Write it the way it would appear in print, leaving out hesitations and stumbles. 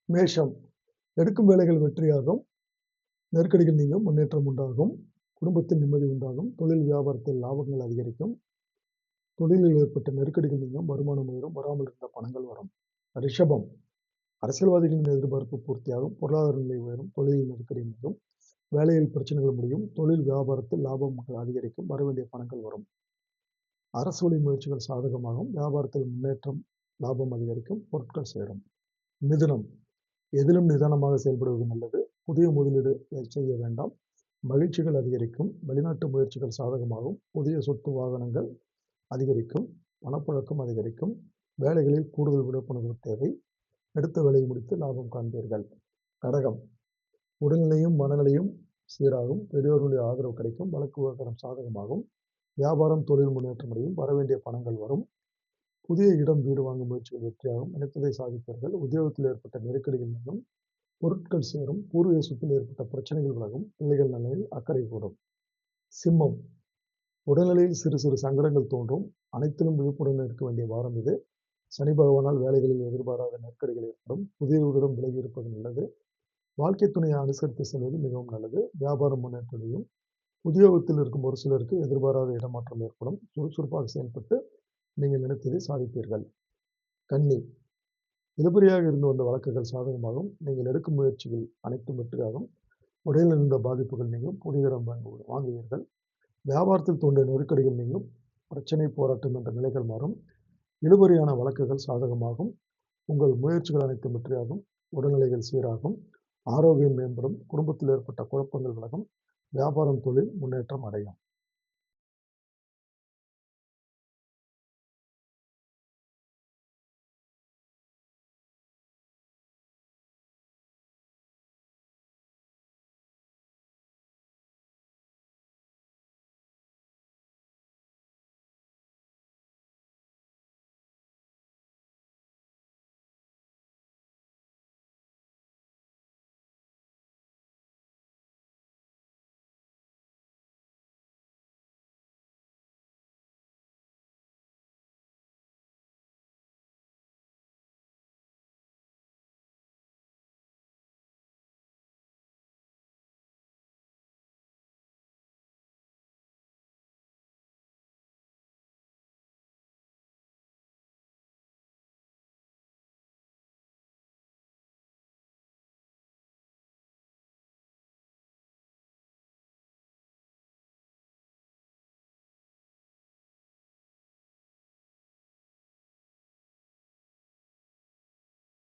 மேஷம் எடுக்கும் வேலைகள் வெற்றியாகும். நெருக்கடிகள் நீங்கும். முன்னேற்றம் உண்டாகும். குடும்பத்தில் நிம்மதி உண்டாகும். தொழில் வியாபாரத்தில் லாபங்கள் அதிகரிக்கும். தொழிலில் ஏற்பட்ட நெருக்கடிகள் நீங்கும். வருமானம் உயரும். வராமல் இருந்த பணங்கள் வரும். ரிஷபம் அரசியல்வாதிகளின் எதிர்பார்ப்பு பூர்த்தியாகும். பொருளாதார நிலை உயரும். தொழிலில் நெருக்கடி நீங்கும். வேலையில் பிரச்சனைகள் முடியும். தொழில் வியாபாரத்தில் லாபங்கள் அதிகரிக்கும். வரவேண்டிய பணங்கள் வரும். அரசு வழி முயற்சிகள் சாதகமாகும். வியாபாரத்தில் முன்னேற்றம், லாபம் அதிகரிக்கும். பொருட்கள் சேரும். மிதுனம் எதிலும் நிதானமாக செயல்படுவது நல்லது. புதிய முதலீடு செய்ய வேண்டாம். மகிழ்ச்சிகள் அதிகரிக்கும். வெளிநாட்டு முயற்சிகள் சாதகமாகும். புதிய சொத்து வாகனங்கள் அதிகரிக்கும். பணப்புழக்கம் அதிகரிக்கும். வேலைகளில் கூடுதல் விழிப்புணர்வு தேவை. எடுத்த வேலையை முடித்து லாபம் காண்பீர்கள். கடகம் உடல்நிலையும் மனநிலையும் சீராகும். பெரியோர்களுடைய ஆதரவு கிடைக்கும். வழக்கு விவகாரம் சாதகமாகும். வியாபாரம் தொழில் முன்னேற்றம் அடையும். வரவேண்டிய பணங்கள் வரும். புதிய இடம் வீடு வாங்கும் முயற்சிகள் வெற்றியாகும். நினைத்ததை சாதிப்பீர்கள். உத்தியோகத்தில் ஏற்பட்ட நெருக்கடிகள் நீங்கும். பொருட்கள் சேரும். பூர்வீக சொத்தில் ஏற்பட்ட பிரச்சனைகள் விலகும். பிள்ளைகள் நலனில் அக்கறை கூடும். சிம்மம் உடல்நிலையில் சிறு சிறு சங்கடங்கள் தோன்றும். அனைத்திலும் விழிப்புடன் இருக்க வேண்டிய வாரம் இது. சனி பகவானால் வேலைகளில் எதிர்பாராத நெருக்கடிகள் ஏற்படும். புதியவர்களிடம் விலகி இருப்பது நல்லது. வாழ்க்கை துணையை அனுசரித்து செல்வது மிகவும் நல்லது. வியாபாரம் முன்னேற்றத்தையும். உத்தியோகத்தில் இருக்கும் ஒரு சிலருக்கு எதிர்பாராத இடமாற்றம் ஏற்படும். சுறுசுறுப்பாக செயல்பட்டு நீங்கள் நினைத்ததை சாதிப்பீர்கள். கன்னி இழுபறியாக இருந்து வந்த வழக்குகள் சாதகமாகும். நீங்கள் எடுக்கும் முயற்சிகள் அனைத்தும் வெற்றியாகும். உடலில் இருந்த பாதிப்புகள் நீங்கும். புதிய இடம் வாங்குவீர்கள். வியாபாரத்தில் தோன்றிய நெருக்கடிகள் நீங்கும். பிரச்சனை, போராட்டம் என்ற நிலைகள் மாறும். இழுபறியான வழக்குகள் சாதகமாகும். உங்கள் முயற்சிகள் அனைத்தும் வெற்றியாகும். உடல்நிலைகள் சீராகும். ஆரோக்கியம் மேம்படும். குடும்பத்தில் ஏற்பட்ட குழப்பங்கள் விலகும். வியாபாரம் தொழில் முன்னேற்றம் அடையும்.